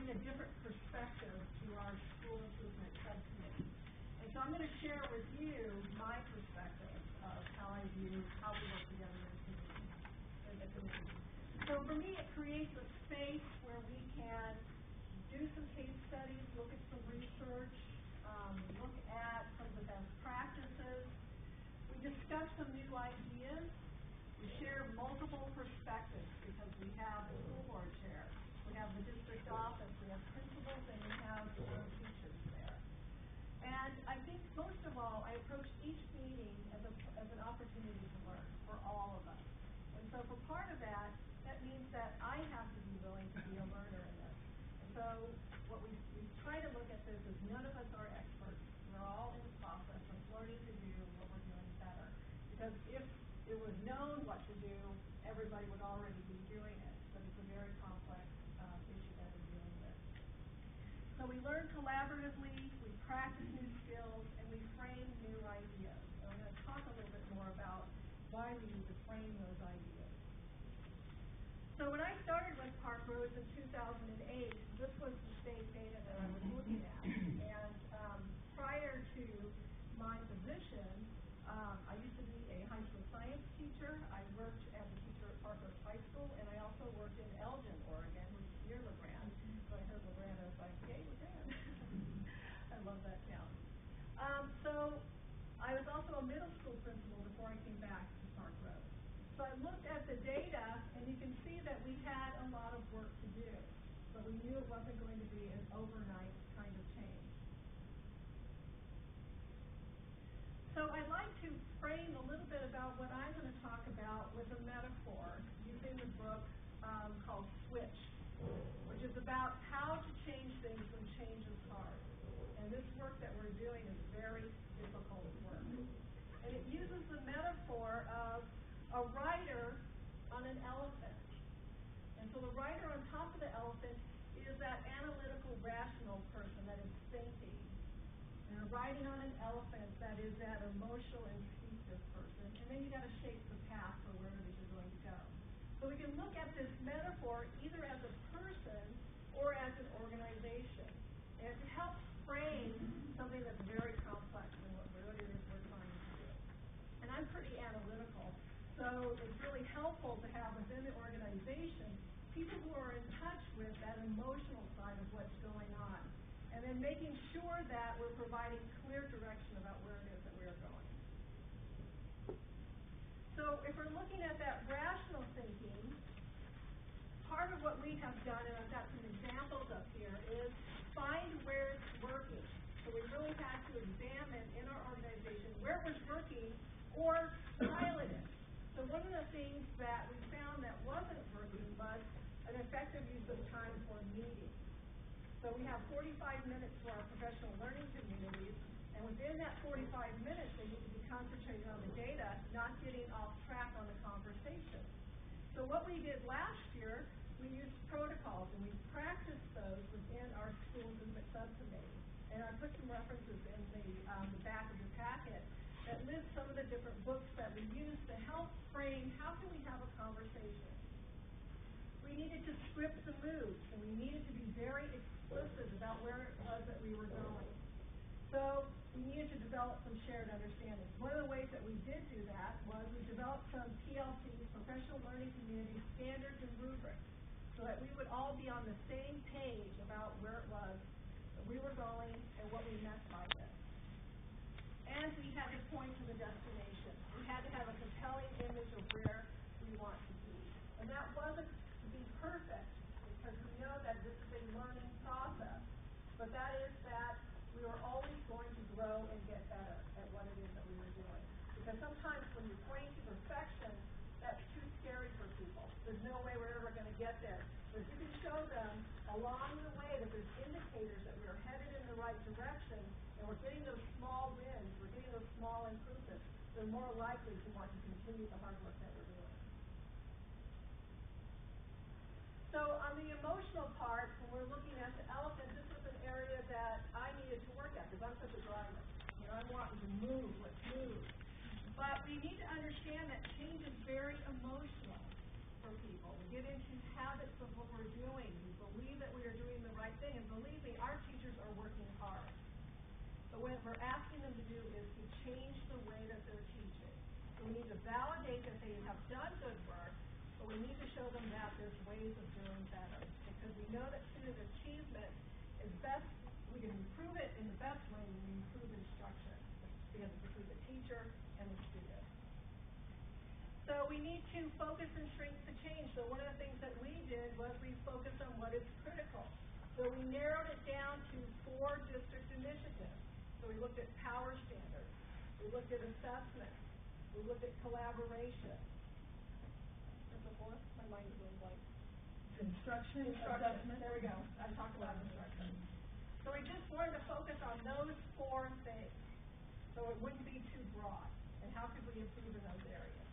bring a different perspective to our school improvement subcommittee. And so I'm going to share with you my perspective of how I view how we work together in the committee. So for me, it creates a space where we can do some case studies, look at some research, look at some of the best practices. We discuss some new ideas. We share multiple perspectives because we have the school board chair, we have the district office, we have principals, and we have teachers there. And I think most of all, I approach each meeting as an opportunity to learn for all of us. And so for part of that, that means that I have to be willing to be a learner in this. And so what we try to look at this is none of us are experts. We're all in the process of learning to do what we're doing better. Because if it was known what to do, everybody would already be doing it. But it's a very complex issue that we're dealing with. So we learn collaboratively, we practice new skills, and we frame new ideas. So I'm going to talk a little bit more about why we need to frame those ideas. So when I started with Parkrose in 2008, this was the state data that I was looking at. And prior to my position, I used to be a high school science teacher. I worked as a teacher at Parkrose High School, and I also worked in Elgin, Oregon, which is near La Grande. So I heard La Grande, I was like, yay, La Grande. I love that town. So I was also a middle school principal before I came back to Parkrose. So I looked at the data, and you can see that we had a lot of work to do. So we knew it wasn't going to be an overnight kind of change. So I'd like to frame a little bit about what I'm going to talk about with a metaphor using the book called Switch, which is about how to change things when change is hard. And this work that we're doing is very difficult work. And it uses the metaphor of a rider on an elephant. And so the rider on top of the elephant is that analytical, rational person that is thinking. And riding on an elephant, that is that emotional, instinctive person. And then you got to shape the path for where it is you're going to go. So we can look at this metaphor either as a person or as an organization. And it helps frame something that's very complex in what it is we're trying to do. And I'm pretty analytical. So it's really helpful to have within the organization people who are in touch with that emotional side of what's going on. And then making sure that we're providing clear direction about where it is that we are going. So if we're looking at that rational thinking, part of what we have done, and I've got some examples up here, is find where it's working. So we really had to examine in our organization where it was working or pilot it. So one of the things that we found that wasn't working was an effective use of time for meetings. So we have 45 minutes for our professional learning communities, and within that 45 minutes, they need to be concentrated on the data, not getting off track on the conversation. So what we did last year, we used protocols, and we practiced those within our school improvement subcommittee. And I put some references in the back of the packet that list some of the different books that we use to help frame how can we have a conversation. We needed to script the moves, and we needed to be very explicit about where it was that we were going. So we needed to develop some shared understanding. One of the ways that we did do that was we developed some PLCs, professional learning community standards and rubrics, so that we would all be on the same page about where it was that we were going and what we meant by this. And we had to point to the destination. We had to have a compelling image of where we want to be. And that wasn't to be perfect, because we know that this is a learning process. But that is that we were always going to grow and get better at what it is that we were doing. Because sometimes when you're pointing to perfection, that's too scary for people. There's no way we're ever going to get there. But if you can show them along the way that there's indicators that we are headed in the right direction, and we're getting those small wins, we're getting those small improvements, they're more likely to want to continue the hard work that we're doing. So on the emotional part, when we're looking at the elephant, this was an area that I needed to work at because I'm such a driver. You know, I'm wanting to move, let's move. But we need to understand that change is very emotional for people. We get into habits of what we're doing. We believe that we are doing the right But what we're asking them to do is to change the way that they're teaching. So we need to validate that they have done good work, but we need to show them that there's ways of doing better. Because we know that student achievement is best, we can improve it in the best way when we improve instruction, because it's between the teacher and the student. So we need to focus and shrink the change. So one of the things that we did was we focused on what is critical. So we narrowed it down to 4 district initiatives. So we looked at power standards, we looked at assessment, we looked at collaboration. What's the 4th? My mind is going blank. Instruction. There we go. I talked about instruction. So we just wanted to focus on those 4 things, so it wouldn't be too broad. And how could we improve in those areas?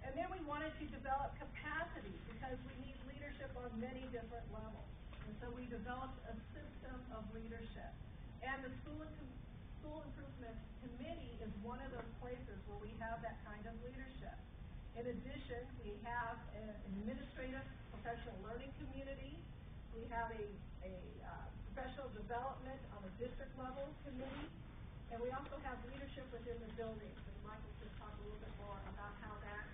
And then we wanted to develop capacity, because we need leadership on many different levels. And so we developed a system of leadership. And the School Improvement Committee is one of those places where we have that kind of leadership. In addition, we have an administrative professional learning community. We have a professional development on a district level committee. And we also have leadership within the buildings. And Michael can talk a little bit more about how that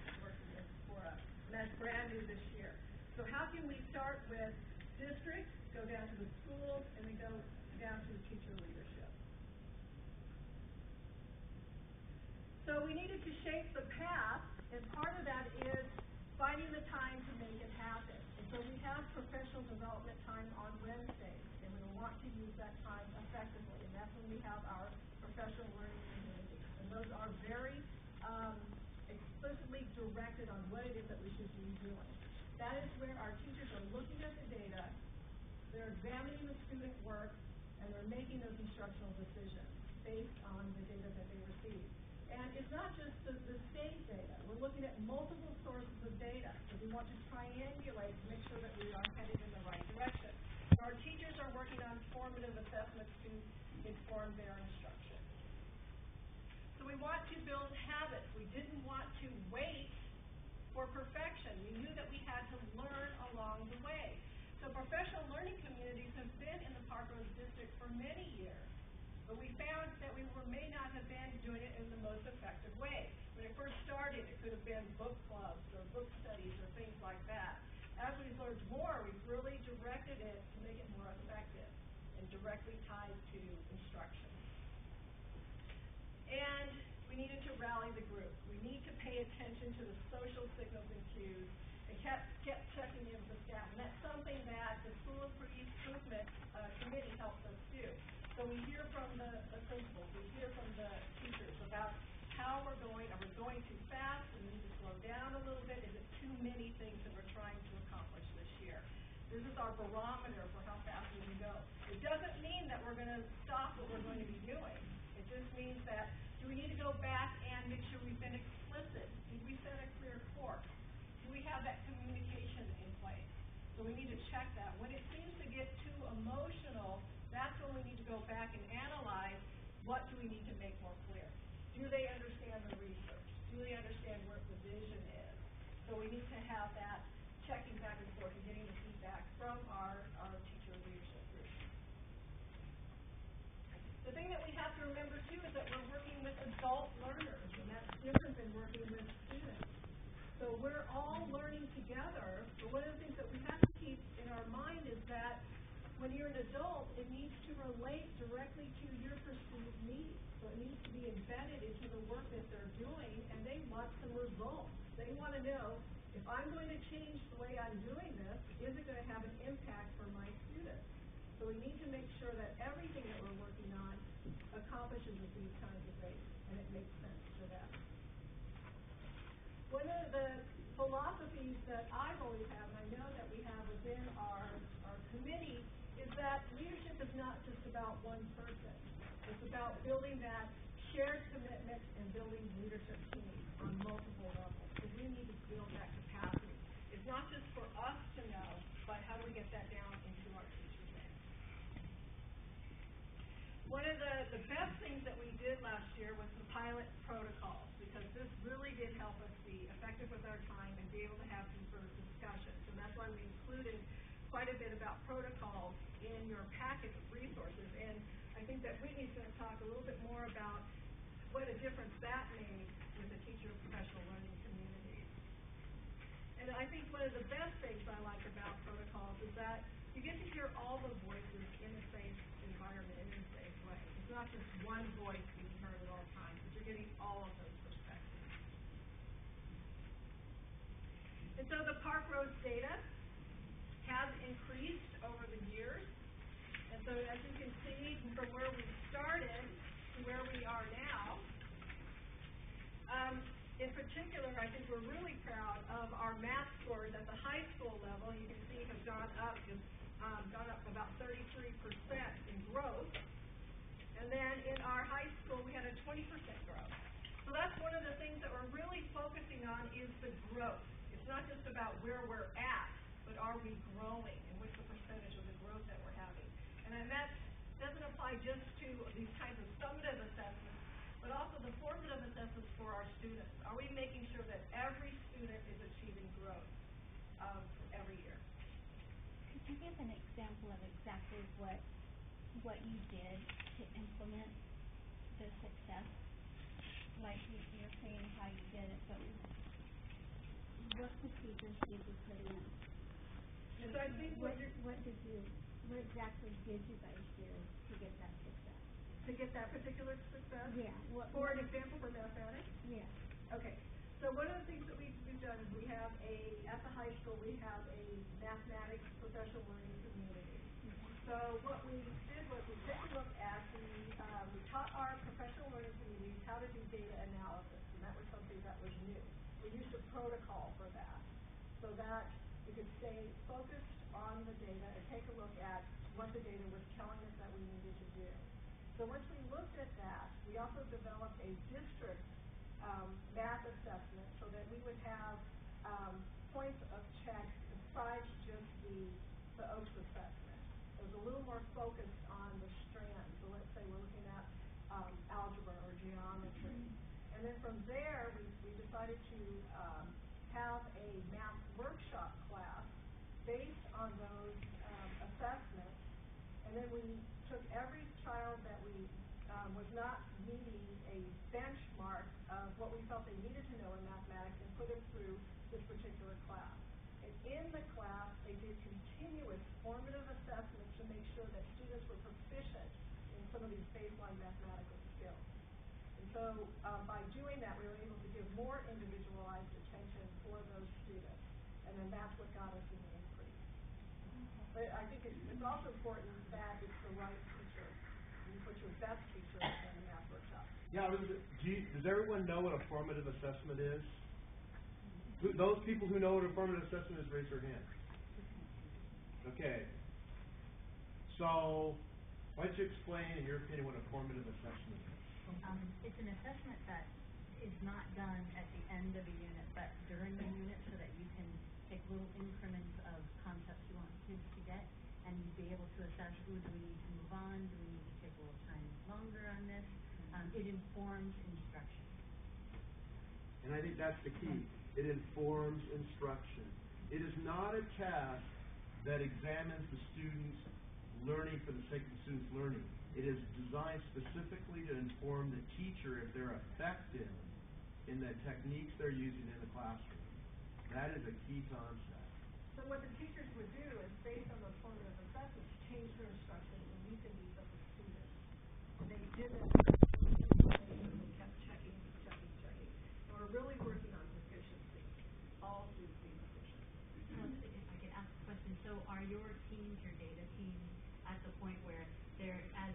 is working for us. And that's brand new this year. So how can we start with districts, go down to the schools, and then go down to the teacher leadership? So we needed to shape the path, and part of that is finding the time to make it happen. And so we have professional development time on Wednesdays, and we want to use that time effectively, and that's when we have our professional learning community. And those are very explicitly directed on what it is that we should be doing. That is where our teachers are looking at the data, they're examining the student work, and they're making those instructional decisions based on the data that they receive. And it's not just the state data. We're looking at multiple sources of data. So we want to triangulate to make sure that we are headed in the right direction. Our teachers are working on formative assessments to inform their instruction. So we want to build habits. We didn't want to wait for perfection. We knew that we had to learn along the way. So professional learning communities have been in the Parkrose district for many years. But we found that we may not have been doing it in the most effective way. When it first started, it could have been book clubs or book studies or things like that. As we've learned more, we've really directed it to make it more effective and directly tied to instruction. And we needed to rally the group. We need to pay attention to the social signals and cues and kept checking in with the staff. And that's something that the School Improvement Committee helps us do. So we hear from the principals, we hear from the teachers about how we're going. Are we going too fast? Do we need to slow down a little bit? Is it too many things that we're trying to accomplish this year? This is our barometer for how fast we can go. It doesn't mean that we're going to stop what we're going to be doing. It just means that do we need to go back and make sure we've been explicit? Did we set a clear course? Do we have that communication in place? So we need to check that. When it seems to get too emotional, that's when we need to go back and analyze what do we need to make more clear. Do they understand the research? Do they understand what the vision is? So we need to have that checking back and forth and getting the feedback from our teacher leadership group. The thing that we have to remember too is that we're working with adult learners, and that's different than working with students. So we're all learning together, but one of the things that we have to keep in our mind is that when you're an adult, it needs to relate directly to your perceived needs. So it needs to be embedded into the work that they're doing, and they want some results. They want to know, if I'm going to change the way I'm doing this, is it going to have an impact for my students? So we need to make sure that everything that we're working on accomplishes with these kinds of things, and it makes sense for them. One of the philosophies that I've always had, and I know that we have within our committee, is that leadership is not just about one person. It's about building that shared commitment and building leadership teams on multiple levels. Because we need to build that capacity. It's not just for us to know, but how do we get that down into our teachers' hands? One of the best things that we did last year was the pilot protocols, because this really did help us be effective with our time and be able to have deeper discussions. And that's why we included quite a bit about protocols in your packet of resources. And I think that Whitney's going to talk a little bit more about what a difference that made with the teacher professional learning communities. And I think one of the best things I like about protocols is that you get to hear all the voices in a safe environment, in a safe way. It's not just one voice being heard at all times, but you're getting all of those perspectives. And so the Parkrose data has increased over the years. And so as you can see from where we started to where we are now, in particular, I think we're really proud of our math scores at the high school level. You can see have gone up about 33% in growth. And then in our high school, we had a 20% growth. So that's one of the things that we're really focusing on is the growth. It's not just about where we're at, but are we growing, and what's the percentage of the growth that we're having. And then that doesn't apply just to these kinds of summative assessments, but also the formative assessments for our students. Are we making sure that every student is achieving growth every year? Could you give an example of exactly what you did to implement the success? Like you're saying how you did it, but what procedures did you put in? So I think what exactly did you guys do to get that success? To get that particular success? Yeah. For an example for mathematics? Yeah. Okay. So one of the things that we've done is we have at the high school, we have a mathematics professional learning community. Mm-hmm. So what we did was we took a look at we taught our professional learning communities how to do data analysis, and that was something that was new. We used a protocol for that, so that we could stay focused on the data and take a look at what the data was telling us that we needed to do. So once we looked at that, we also developed a district math assessment so that we would have points of check besides just the OATS assessment. It was a little more focused on the strands. So let's say we're looking at algebra or geometry. And then from there, we decided to have a math workshop class based on those assessments. And then we took every child that we was not meeting a benchmark of what we felt they needed to know in mathematics and put them through this particular class. And in the class, they did continuous formative assessments to make sure that students were proficient in some of these baseline mathematical skills. And so by doing that, we were able to give more individualized attention for those students. And then that's what got us in the increase. But I think it's also important that it's the right teacher. You put your best teacher in the math workshop. Yeah, does everyone know what a formative assessment is? Those people who know what a formative assessment is, raise their hand. Okay. So, why don't you explain, in your opinion, what a formative assessment is? It's an assessment that is not done at the end of a unit, but during the unit, so that you can take little increments of concepts you want kids to get, and be able to assess, do we need to move on, do we need to take a little time longer on this. It informs instruction. And I think that's the key. It informs instruction. It is not a test that examines the student's learning for the sake of the student's learning. It is designed specifically to inform the teacher if they're effective in the techniques they're using in the classroom. That is a key concept. So what the teachers would do is, based on those formative assessments, change their instruction and meet the needs of the students. And they did it. They kept checking. And we're really working on proficiency. All students being proficient. If I could ask a question, so are your teams, your data teams, at the point where they're, as